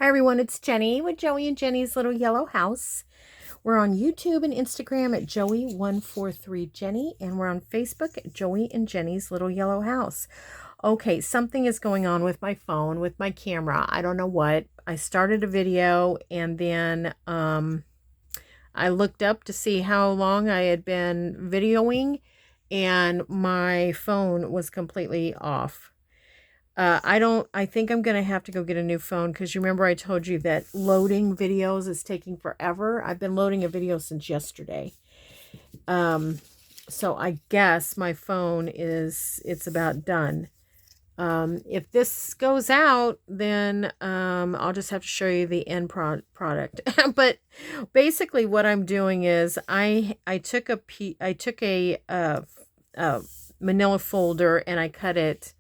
everyone, it's Jenny with Joey and Jenny's Little Yellow House. We're on YouTube and Instagram at Joey143Jenny, and we're on Facebook at Joey and Jenny's Little Yellow House. Okay, something is going on with my phone, with my camera. I don't know what. I started a video and then I looked up to see how long I had been videoing, and my phone was completely off. I think I'm going to have to go get a new phone because you remember I told you that loading videos is taking forever. I've been loading a video since yesterday. So I guess my phone it's about done. If this goes out, then I'll just have to show you the end product. But basically what I'm doing is I took a manila folder and I cut it.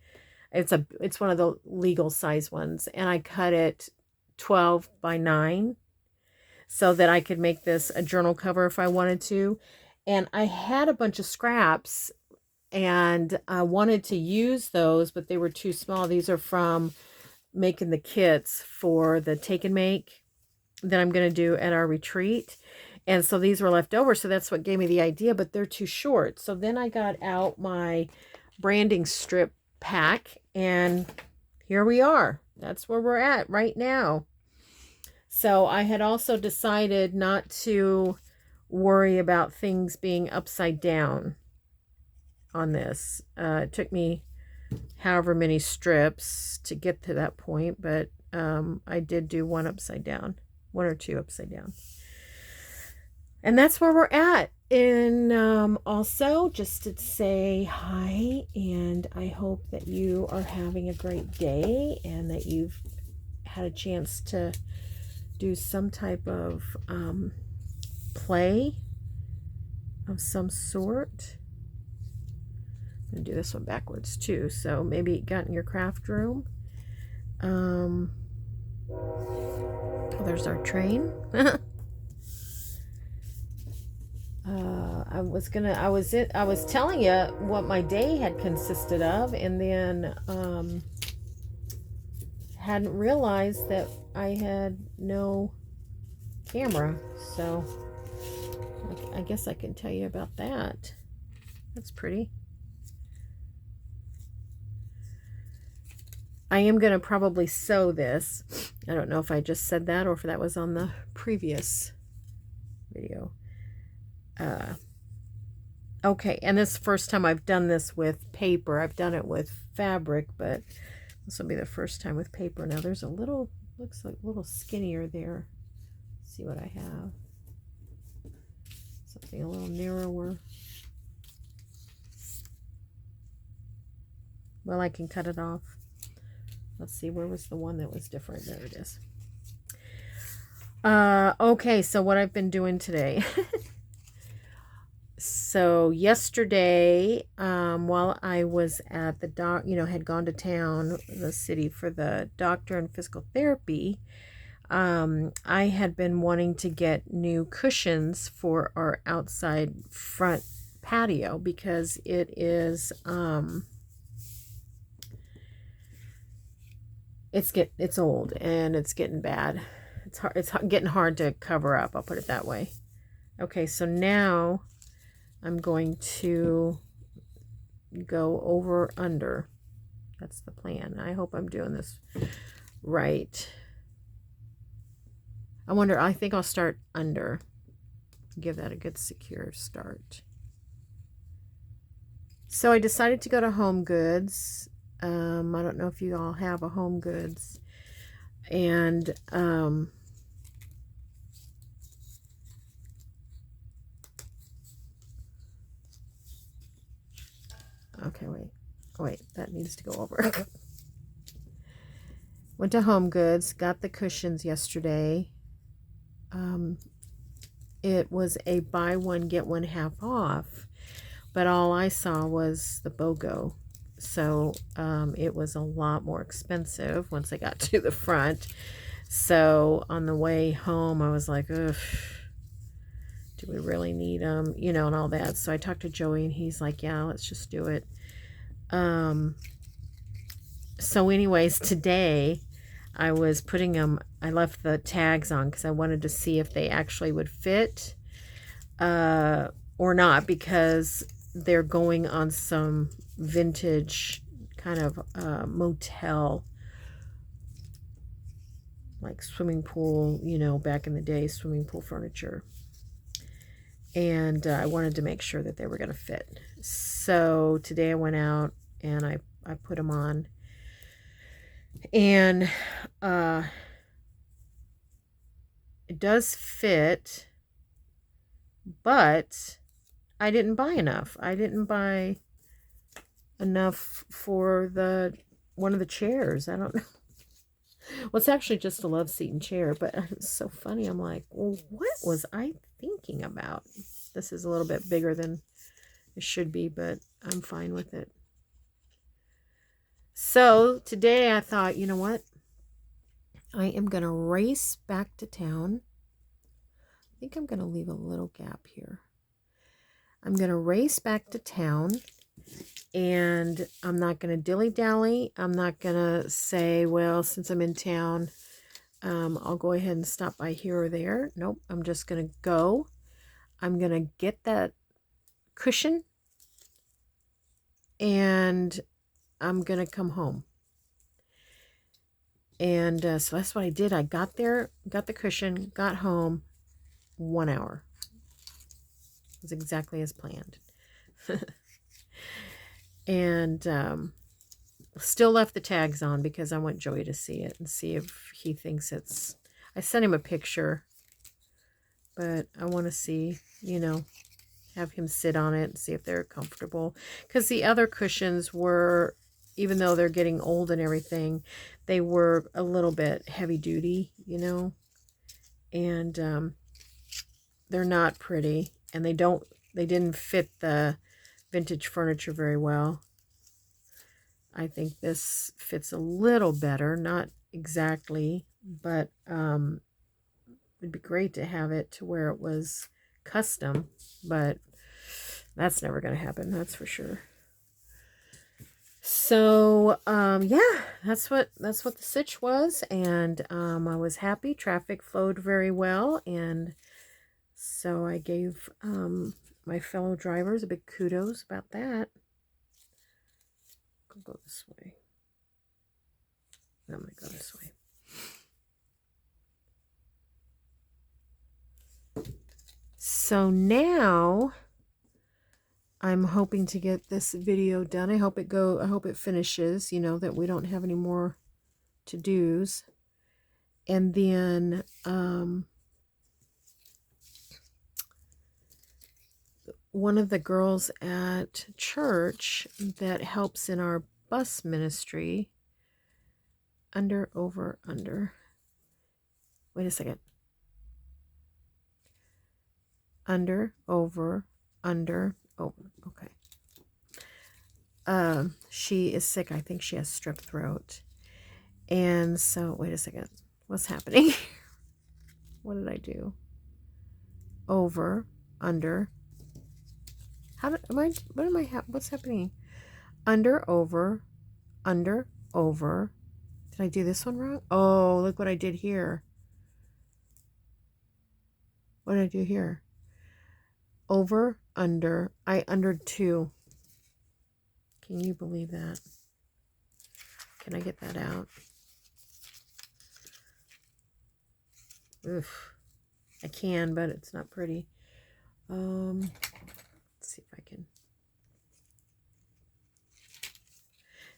It's one of the legal size ones, and I cut it 12 by 9 so that I could make this a journal cover if I wanted to. And I had a bunch of scraps and I wanted to use those, but they were too small. These are from making the kits for the take and make that I'm going to do at our retreat. And so these were left over, so that's what gave me the idea, but they're too short. So then I got out my branding strip pack, and here we are. That's where we're at right now. So I had also decided not to worry about things being upside down on this. It took me however many strips to get to that point, but I did do one or two upside down. And that's where we're at. And also just to say hi, and I hope that you are having a great day and that you've had a chance to do some type of play of some sort. I'm going to do this one backwards too, so maybe it got in your craft room. Oh, there's our train. I was telling you what my day had consisted of, and then hadn't realized that I had no camera, so I guess I can tell you about that. That's pretty. I am going to probably sew this. I don't know if I just said that or if that was on the previous video. Okay, and this is the first time I've done this with paper. I've done it with fabric, but this will be the first time with paper. Now there's a little, looks like a little skinnier there. Let's see what I have. Something a little narrower. Well, I can cut it off. Let's see, where was the one that was different? There it is. Okay, so what I've been doing today. So yesterday, while I was at the had gone to town, the city, for the doctor and physical therapy, I had been wanting to get new cushions for our outside front patio because it is, it's old and it's getting bad. It's getting hard to cover up. I'll put it that way. Okay, so now I'm going to go over under. That's the plan. I hope I'm doing this right. I think I'll start under. Give that a good secure start. So I decided to go to Home Goods. I don't know if you all have a Home Goods. And okay, wait, that needs to go over. Went to Home Goods, got the cushions yesterday. It was a buy one, get one half off, but all I saw was the BOGO. So it was a lot more expensive once I got to the front. So on the way home, I was like, ugh, do we really need them? You know, and all that. So I talked to Joey, and he's like, yeah, let's just do it. So anyways, today I was putting them, I left the tags on because I wanted to see if they actually would fit or not, because they're going on some vintage kind of motel, like swimming pool, you know, back in the day, swimming pool furniture. And I wanted to make sure that they were going to fit. So today I went out and I put them on. And it does fit, but I didn't buy enough. I didn't buy enough for one of the chairs. I don't know. Well, it's actually just a love seat and chair, but it's so funny. I'm like, well, what was I thinking about? This is a little bit bigger than it should be, but I'm fine with it. So today I thought, you know what? I am going to race back to town. I think I'm going to leave a little gap here. I'm going to race back to town, and I'm not going to dilly-dally. I'm not going to say, well, since I'm in town, I'll go ahead and stop by here or there. Nope, I'm just going to go. I'm going to get that cushion, and I'm going to come home. And so that's what I did. I got there, got the cushion, got home, 1 hour. It was exactly as planned. And still left the tags on because I want Joey to see it and see if he thinks it's... I sent him a picture, but I want to see, you know, have him sit on it and see if they're comfortable. Because the other cushions were, even though they're getting old and everything, they were a little bit heavy duty, you know, and they're not pretty, and they didn't fit the vintage furniture very well. I think this fits a little better, not exactly, but it'd be great to have it to where it was custom, but that's never going to happen, that's for sure. So yeah, that's what the sitch was, and I was happy. Traffic flowed very well, and so I gave my fellow drivers a big kudos about that. I'll go this way. I'm going to go this way. So now I'm hoping to get this video done. I hope it finishes, you know, that we don't have any more to-dos. And then one of the girls at church that helps in our bus ministry, under, over, under. Wait a second. Under, over, under, over. Okay. She is sick. I think she has strep throat. And so, wait a second. What's happening? What did I do? Over, under. What's happening? Under, over, under, over. Did I do this one wrong? Oh, look what I did here. What did I do here? Over, under. I undered 2. Can you believe that? Can I get that out? Oof. I can, but it's not pretty. Let's see if I can.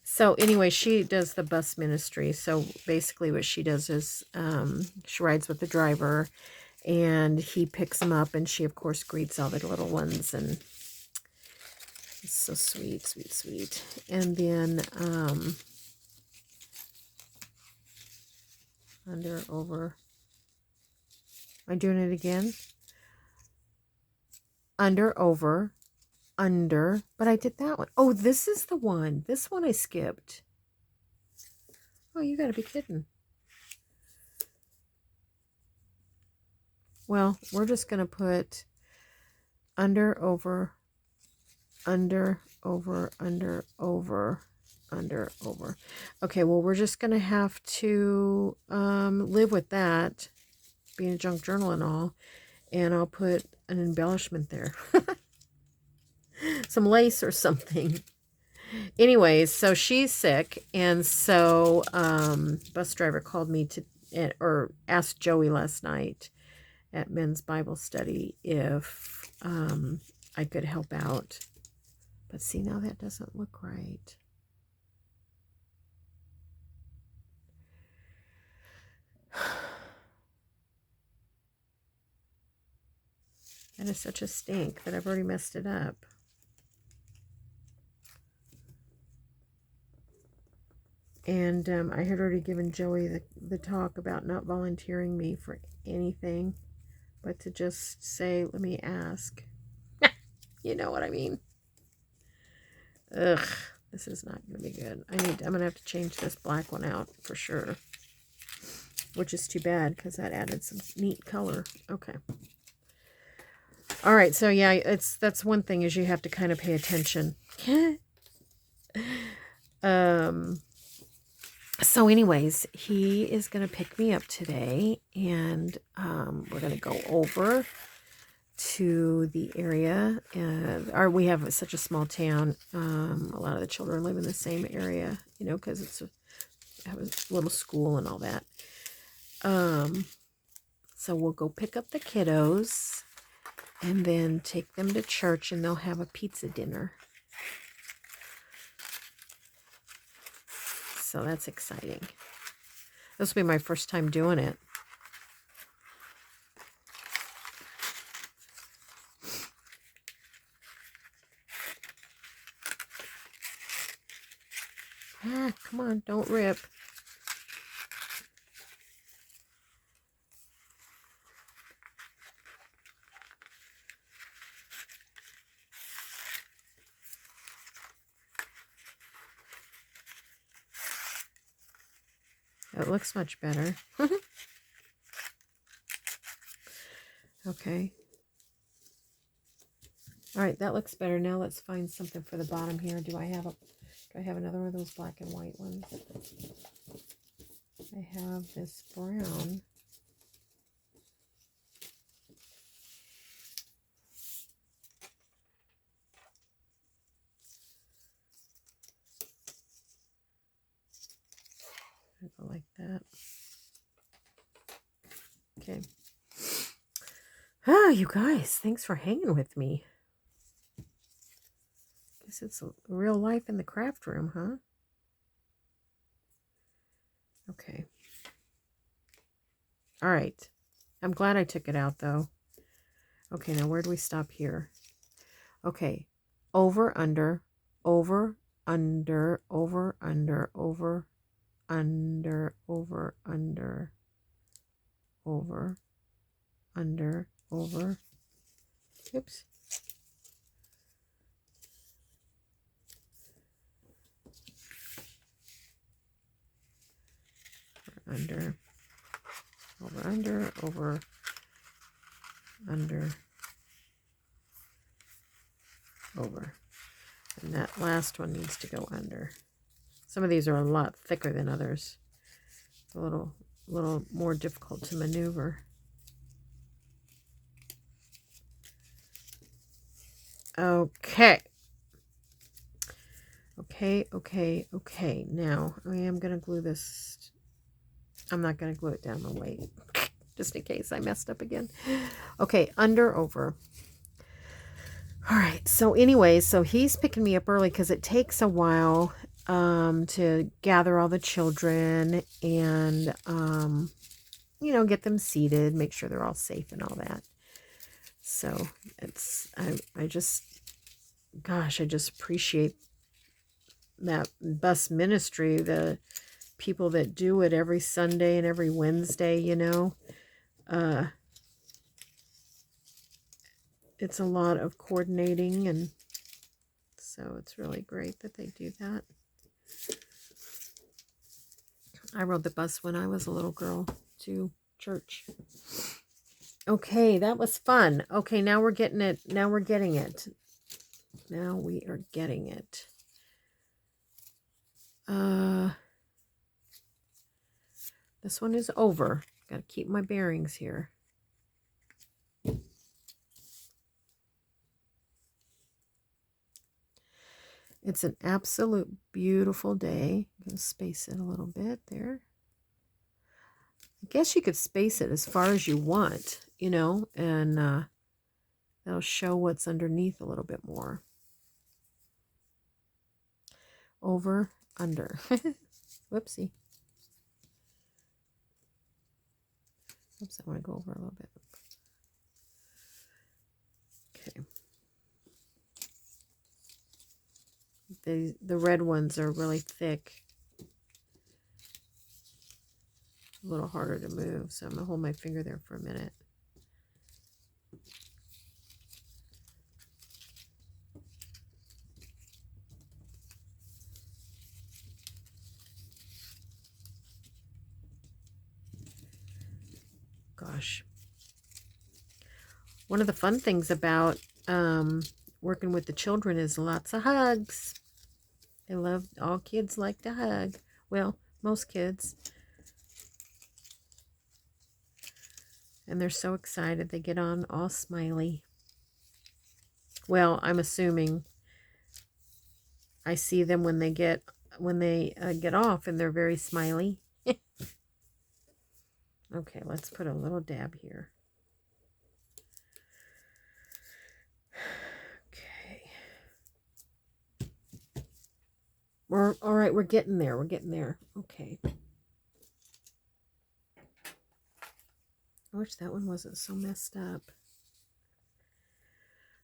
So anyway, she does the bus ministry. So basically what she does is she rides with the driver, and he picks them up, and she, of course, greets all the little ones, and it's so sweet, sweet, sweet. And then under, over. Am I doing it again? Under, over, under. But I did that one. Oh, this is the one. This one I skipped. Oh, you gotta be kidding. Well, we're just gonna put under, over, under, over, under, over. under, over. Okay, well, we're just going to have to live with that, being a junk journal and all, and I'll put an embellishment there. Some lace or something. Anyways, so she's sick, and so bus driver called me to, or asked Joey last night at men's Bible study if I could help out. But see, now that doesn't look right. That is such a stink that I've already messed it up. And I had already given Joey the talk about not volunteering me for anything, but to just say, let me ask. You know what I mean? Ugh, this is not going to be good. I'm going to have to change this black one out for sure. Which is too bad because that added some neat color. Okay. All right, so yeah, that's one thing is you have to kind of pay attention. So anyways, he is going to pick me up today, and we're going to go over to the area. We have such a small town. A lot of the children live in the same area, you know, because it's have a little school and all that. So we'll go pick up the kiddos and then take them to church, and they'll have a pizza dinner. So that's exciting. This will be my first time doing it. Ah, come on, don't rip. It looks much better. Okay. All right, that looks better. Now let's find something for the bottom here. Do I have another one of those black and white ones? I have this brown. I go like that. Okay. Ah, you guys, thanks for hanging with me. Guess it's real life in the craft room, huh? Okay. All right. I'm glad I took it out, though. Okay, now where do we stop here? Okay. Over, under, over, under, over, under, over, under, over, under, over, under, over. Oops. Under, over, under, over, under, over. And that last one needs to go under. Some of these are a lot thicker than others. It's a little more difficult to maneuver. Okay. Okay. Now, I am going to glue this. I'm not going to glue it down the way, just in case I messed up again. Okay, under, over. All right, so anyway, so he's picking me up early because it takes a while to gather all the children and, you know, get them seated, make sure they're all safe and all that. So I just appreciate that bus ministry, the people that do it every Sunday and every Wednesday, you know. It's a lot of coordinating, and so it's really great that they do that. I rode the bus when I was a little girl to church. Okay, that was fun. Okay, now we're getting it. Now we are getting it. This one is over. Got to keep my bearings here. It's an absolute beautiful day. I'm going to space it a little bit there. I guess you could space it as far as you want, you know, and that'll show what's underneath a little bit more. Over, under. Whoopsie. Oops, I want to go over a little bit. Okay. The red ones are really thick. A little harder to move, so I'm going to hold my finger there for a minute. Gosh. One of the fun things about working with the children is lots of hugs. They love, all kids like to hug. Well, most kids. And they're so excited. They get on all smiley. Well, I'm assuming I see them when they get off and they're very smiley. Okay, let's put a little dab here. Okay. All right, we're getting there. We're getting there. Okay. I wish that one wasn't so messed up.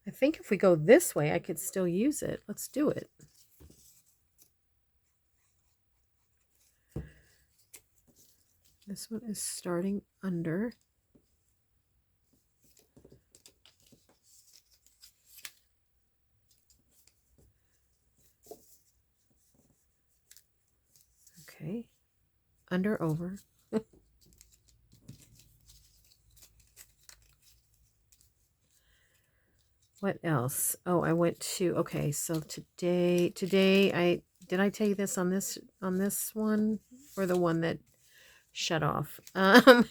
I think if we go this way, I could still use it. Let's do it. This one is starting under. Okay. Under, over. What else? Oh, I went to, okay, so today did I tell you this on this one, or the one that shut off? That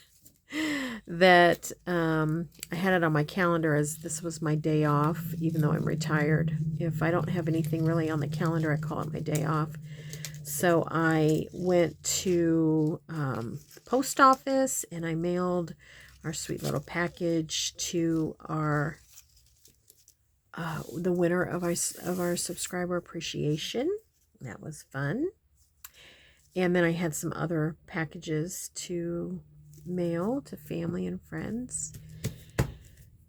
I had it on my calendar as this was my day off, even though I'm retired. If I don't have anything really on the calendar, I call it my day off. So I went to the post office and I mailed our sweet little package to our the winner of our subscriber appreciation. That was fun. And then I had some other packages to mail to family and friends.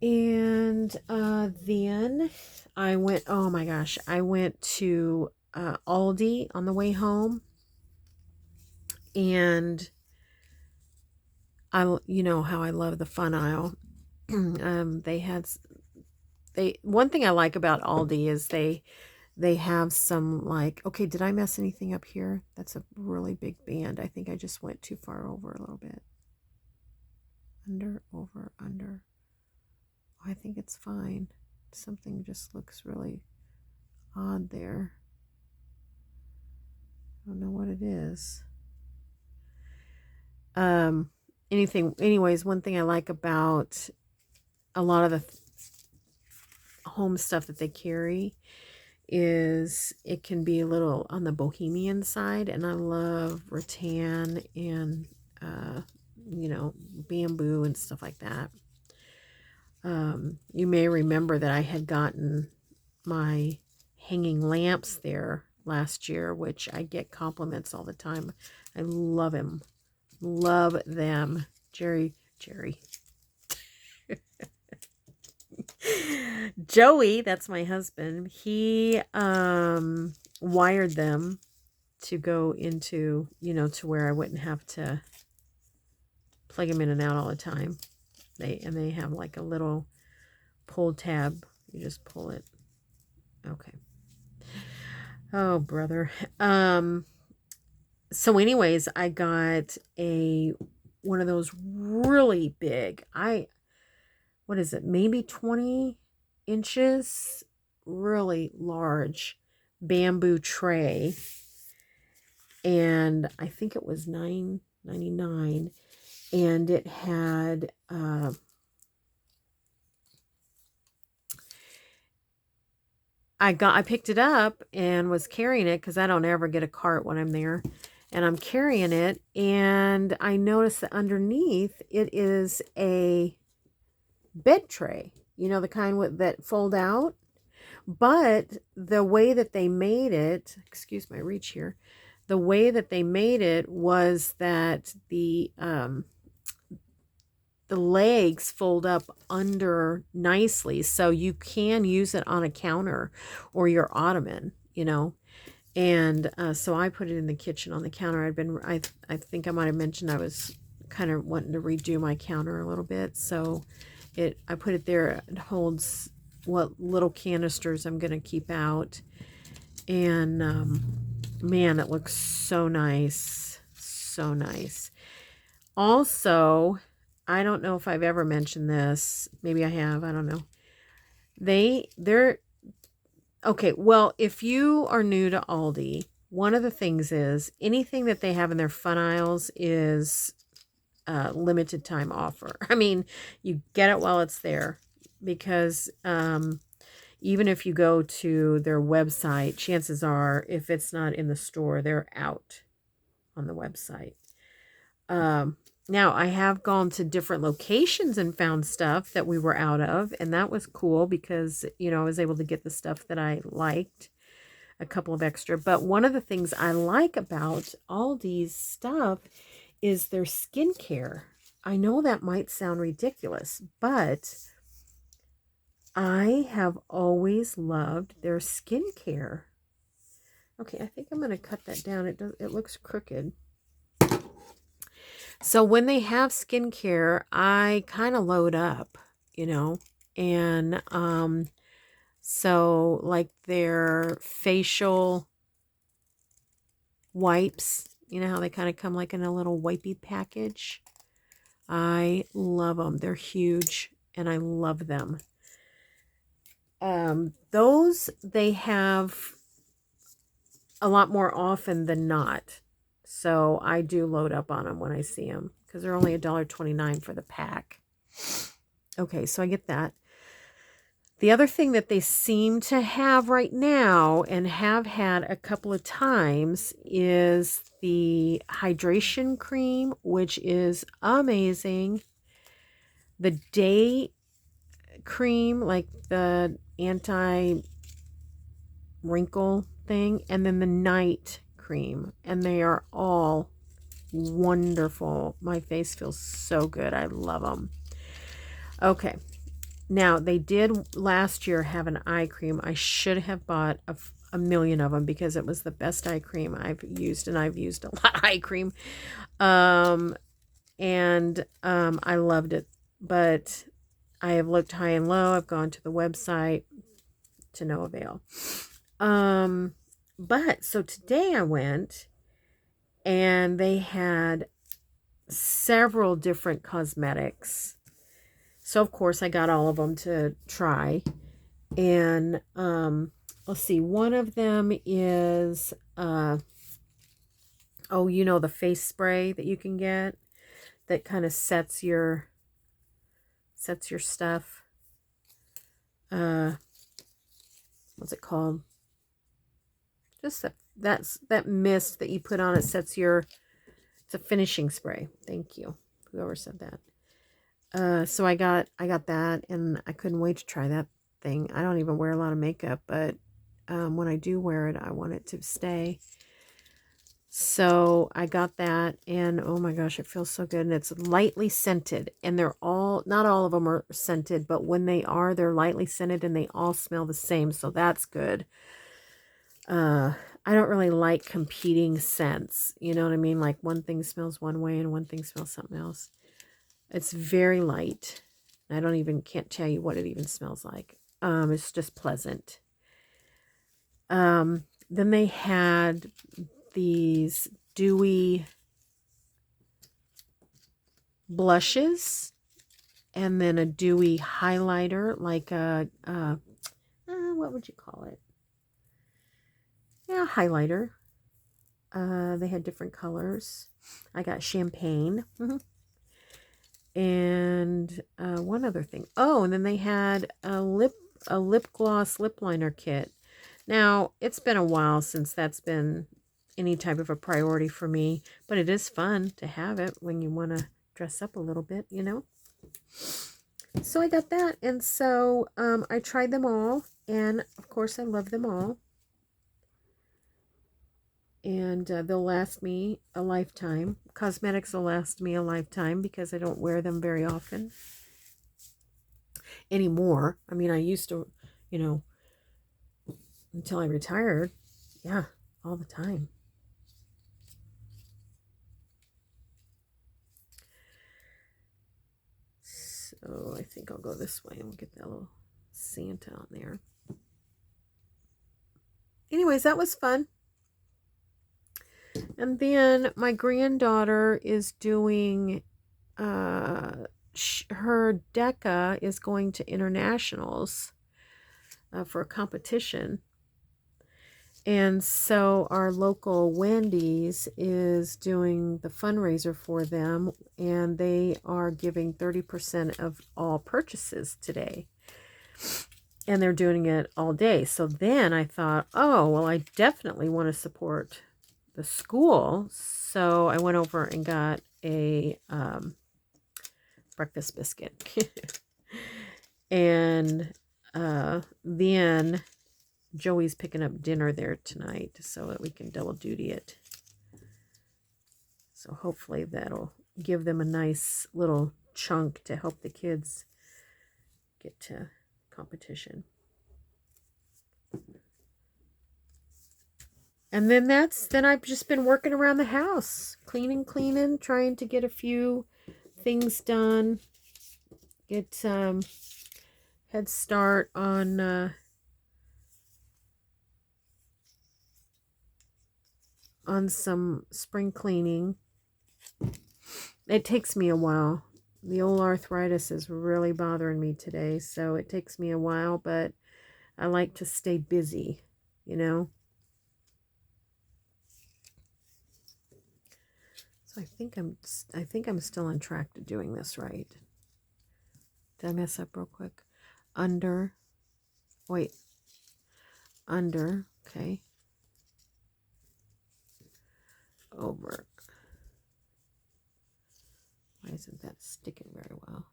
And then I went, oh my gosh, I went to Aldi on the way home. And you know how I love the fun aisle. One thing I like about Aldi is they have some, like, okay, did I mess anything up here? That's a really big band. I think I just went too far over a little bit. Under, over, under. I think it's fine. Something just looks really odd there. I don't know what it is. Anyways, one thing I like about a lot of the home stuff that they carry is it can be a little on the bohemian side, and I love rattan and you know, bamboo and stuff like that. You may remember that I had gotten my hanging lamps there last year, which I get compliments all the time. I love them. Love them. Jerry. Joey, that's my husband, he wired them to go into, you know, to where I wouldn't have to plug them in and out all the time. They have like a little pull tab. You just pull it. Okay. Oh, brother. So anyways, I got one of those really big, what is it, maybe 20 inches, really large bamboo tray. and I think it was $9.99, and it had I picked it up and was carrying it because I don't ever get a cart when I'm there. And I'm carrying it, and I noticed that underneath it is a bed tray. You know, the kind that fold out. But the way that they made it, excuse my reach here, the way that they made it was that the legs fold up under nicely, so you can use it on a counter or your ottoman, you know. And so I put it in the kitchen on the counter. I think I might have mentioned I was kind of wanting to redo my counter a little bit, so I put it there. It holds what little canisters I'm going to keep out, and man, it looks so nice, so nice. Also, I don't know if I've ever mentioned this. Maybe I have. I don't know. They're okay. Well, if you are new to Aldi, one of the things is anything that they have in their fun aisles is limited time offer. I mean, you get it while it's there, because even if you go to their website, chances are if it's not in the store, they're out on the website. Now, I have gone to different locations and found stuff that we were out of, and that was cool because, you know, I was able to get the stuff that I liked, a couple of extra. But one of the things I like about Aldi's stuff is their skincare. I know that might sound ridiculous, but I have always loved their skincare. Okay, I think I'm going to cut that down. It looks crooked. So when they have skincare, I kind of load up, you know, and so like their facial wipes, you know how they kind of come like in a little wipey package. I love them. They're huge, and I love them. Those they have a lot more often than not. So I do load up on them when I see them because they're only $1.29 for the pack. Okay, so I get that. The other thing that they seem to have right now and have had a couple of times is the hydration cream, which is amazing. The day cream, like the anti-wrinkle thing, and then the night cream, and they are all wonderful. My face feels so good. I love them. Okay, now they did last year have an eye cream. I should have bought a million of them because it was the best eye cream I've used, and I've used a lot of eye cream, and I loved it. But I have looked high and low. I've gone to the website, to no avail. But so today I went, and they had several different cosmetics. So of course I got all of them to try. And let's see, one of them is oh, you know, the face spray that you can get that kind of sets your stuff. What's it called? Just that mist that you put on. It sets your, it's a finishing spray. Thank you, whoever said that. So I got that, and I couldn't wait to try that thing. I don't even wear a lot of makeup, but when I do wear it, I want it to stay. So I got that, and oh my gosh, it feels so good. And it's lightly scented, and they're all, not all of them are scented, but when they are, they're lightly scented, and they all smell the same, so that's good. I don't really like competing scents, you know what I mean? Like one thing smells one way and one thing smells something else. It's very light. Can't tell you what it even smells like. It's just pleasant. Then they had these dewy blushes, and then a dewy highlighter, like what would you call it? Yeah, highlighter. They had different colors. I got champagne. And one other thing. Oh, and then they had a lip gloss lip liner kit. Now, it's been a while since that's been any type of a priority for me, but it is fun to have it when you want to dress up a little bit, you know? So I got that, and so I tried them all, and of course I love them all. And they'll last me a lifetime. Cosmetics will last me a lifetime because I don't wear them very often anymore. I mean, I used to, you know, until I retired. Yeah, all the time. So I think I'll go this way and we'll get that little Santa on there. Anyways, that was fun. And then my granddaughter is doing, her DECA is going to internationals for a competition. And so our local Wendy's is doing the fundraiser for them, and they are giving 30% of all purchases today. And they're doing it all day. So then I thought, oh, well, I definitely want to support the school. So I went over and got a breakfast biscuit. And then Joey's picking up dinner there tonight so that we can double duty it. So hopefully that'll give them a nice little chunk to help the kids get to competition. And then I've just been working around the house, cleaning, trying to get a few things done, get head start on some spring cleaning. It takes me a while. The old arthritis is really bothering me today, so it takes me a while, but I like to stay busy, you know. So I think I'm still on track to doing this right. Did I mess up real quick? Under. Wait. Under. Okay. Over. Why isn't that sticking very well?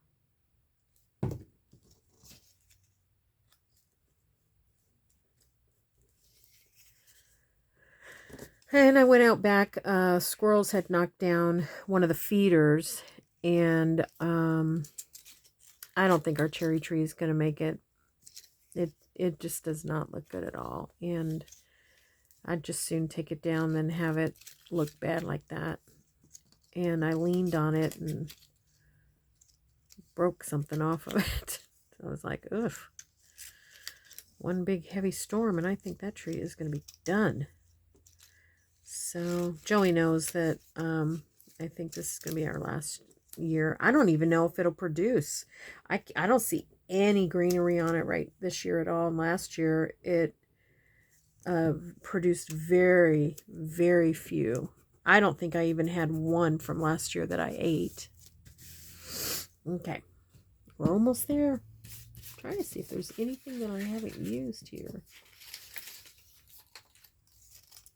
And I went out back. Squirrels had knocked down one of the feeders, and I don't think our cherry tree is going to make it. It just does not look good at all, and I'd just soon take it down than have it look bad like that. And I leaned on it and broke something off of it. So I was like, ugh. One big heavy storm, and I think that tree is going to be done. So Joey knows that I think this is going to be our last year. I don't even know if it'll produce. I don't see any greenery on it right this year at all. And last year it produced very, very few. I don't think I even had one from last year that I ate. Okay, we're almost there. I'm trying to see if there's anything that I haven't used here.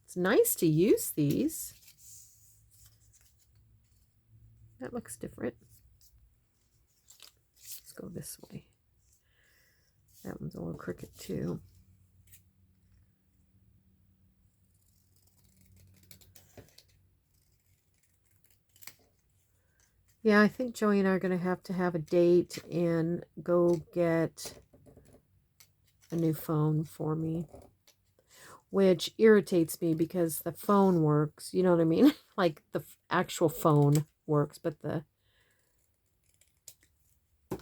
It's nice to use these. That looks different. Let's go this way. That one's a little crooked too. Yeah, I think Joey and I are going to have a date and go get a new phone for me. Which irritates me because the phone works, you know what I mean? Like the actual phone works, but for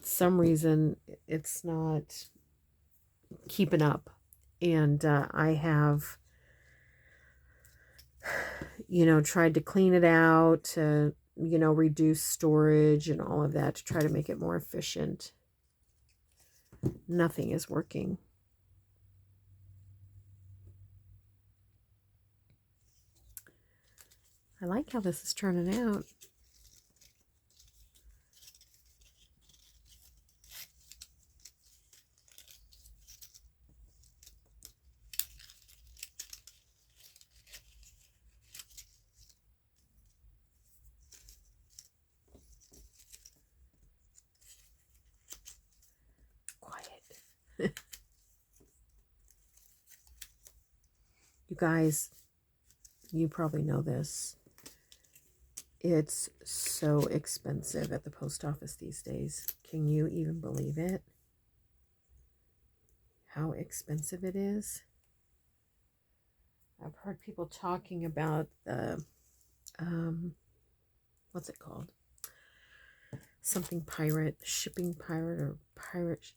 some reason it's not keeping up. And I have, you know, tried to clean it out, to, you know, reduce storage and all of that to try to make it more efficient. Nothing is working. I like how this is turning out. Quiet. You guys, you probably know this. It's so expensive at the post office these days. Can you even believe it? How expensive it is? I've heard people talking about the, what's it called? Something pirate, shipping pirate or pirate,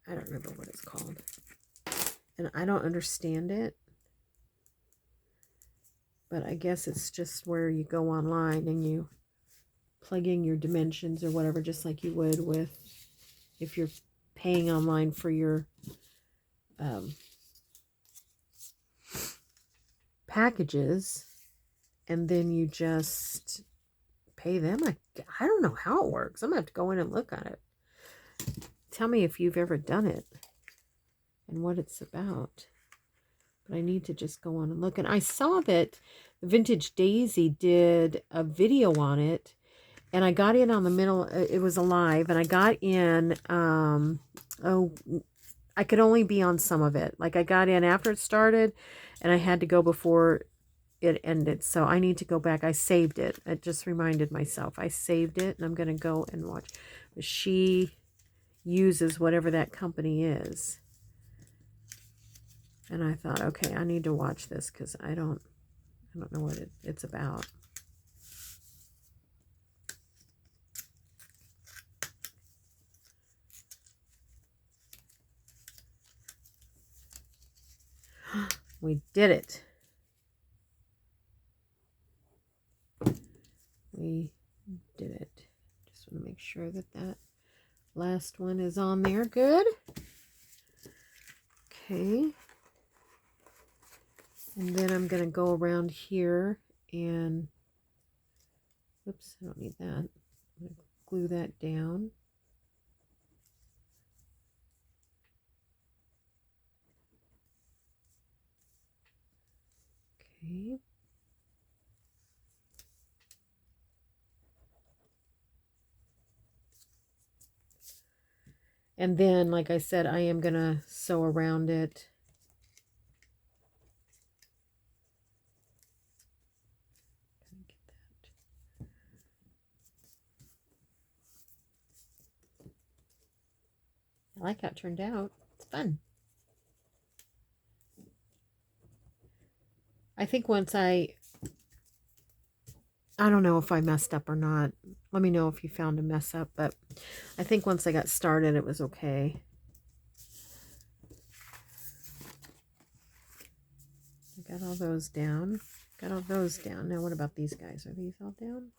I don't remember what it's called. And I don't understand it. But I guess it's just where you go online and you plug in your dimensions or whatever, just like you would with if you're paying online for your packages, and then you just pay them. I don't know how it works. I'm going to have to go in and look at it. Tell me if you've ever done it and what it's about. But I need to just go on and look. And I saw that Vintage Daisy did a video on it. And I got in on the middle. It was live. And I got in. I could only be on some of it. Like I got in after it started. And I had to go before it ended. So I need to go back. I saved it. It just reminded myself. I saved it. And I'm going to go and watch. She uses whatever that company is. And I thought, okay, I need to watch this because I don't know what it's about. We did it. We did it. Just want to make sure that that last one is on there. Good. Okay. And then I'm going to go around here and, oops, I don't need that. I'm going to glue that down. Okay. And then, like I said, I am going to sew around it. I like how it turned out. It's fun. I think once I don't know if I messed up or not. Let me know if you found a mess up, but I think once I got started, it was okay. I got all those down. Got all those down. Now what about these guys? Are these all down?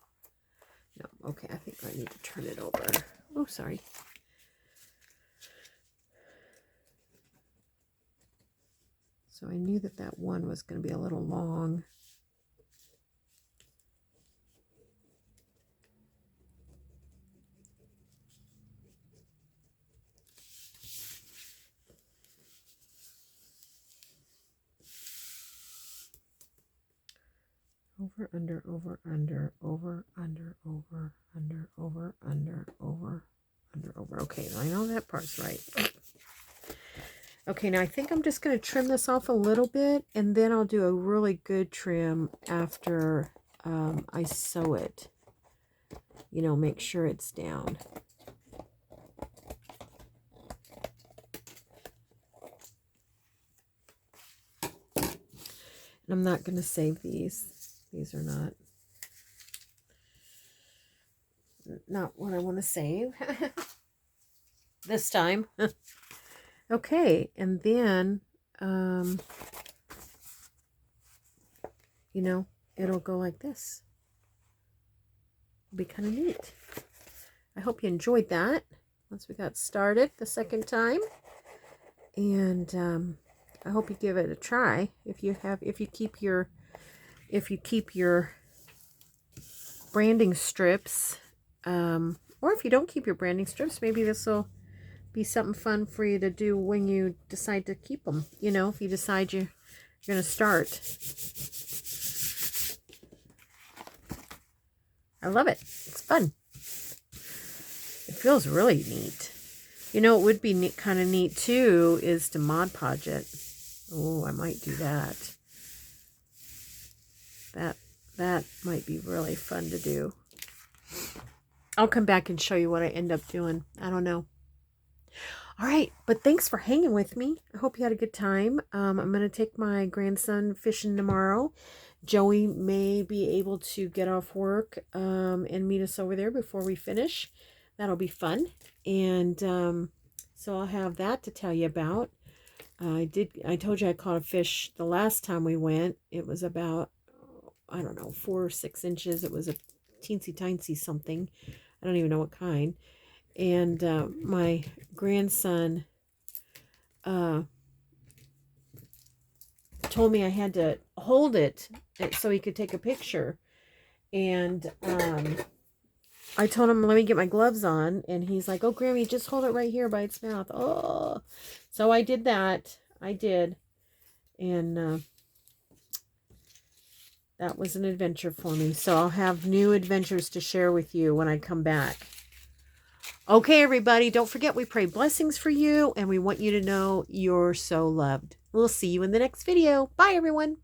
No. Okay, I think I need to turn it over. Oh, sorry. So I knew that that one was going to be a little long. Over, under, over, under, over, under, over, under, over, under, over, under, over. Okay, I know that part's right. Okay, now I think I'm just going to trim this off a little bit, and then I'll do a really good trim after I sew it. You know, make sure it's down. And I'm not going to save these. These are not what I want to save this time. Okay, and then, you know, it'll go like this. It'll be kind of neat. I hope you enjoyed that once we got started the second time. And I hope you give it a try. If you keep your branding strips. Or if you don't keep your branding strips, maybe this will be something fun for you to do when you decide to keep them. You know, if you decide you're going to start. I love it. It's fun. It feels really neat. You know, it would be neat, kind of neat too, is to Mod Podge it. Oh, I might do that. That might be really fun to do. I'll come back and show you what I end up doing. I don't know. All right, but thanks for hanging with me. I hope you had a good time. I'm going to take my grandson fishing tomorrow. Joey may be able to get off work and meet us over there before we finish. That'll be fun. And so I'll have that to tell you about. I told you I caught a fish the last time we went. It was about, I don't know, 4 or 6 inches. It was a teensy-tiny something. I don't even know what kind. And my grandson told me I had to hold it so he could take a picture. And I told him, let me get my gloves on. And he's like, oh, Grammy, just hold it right here by its mouth. Oh, so I did that. I did. And that was an adventure for me. So I'll have new adventures to share with you when I come back. Okay, everybody, don't forget we pray blessings for you, and we want you to know you're so loved. We'll see you in the next video. Bye, everyone.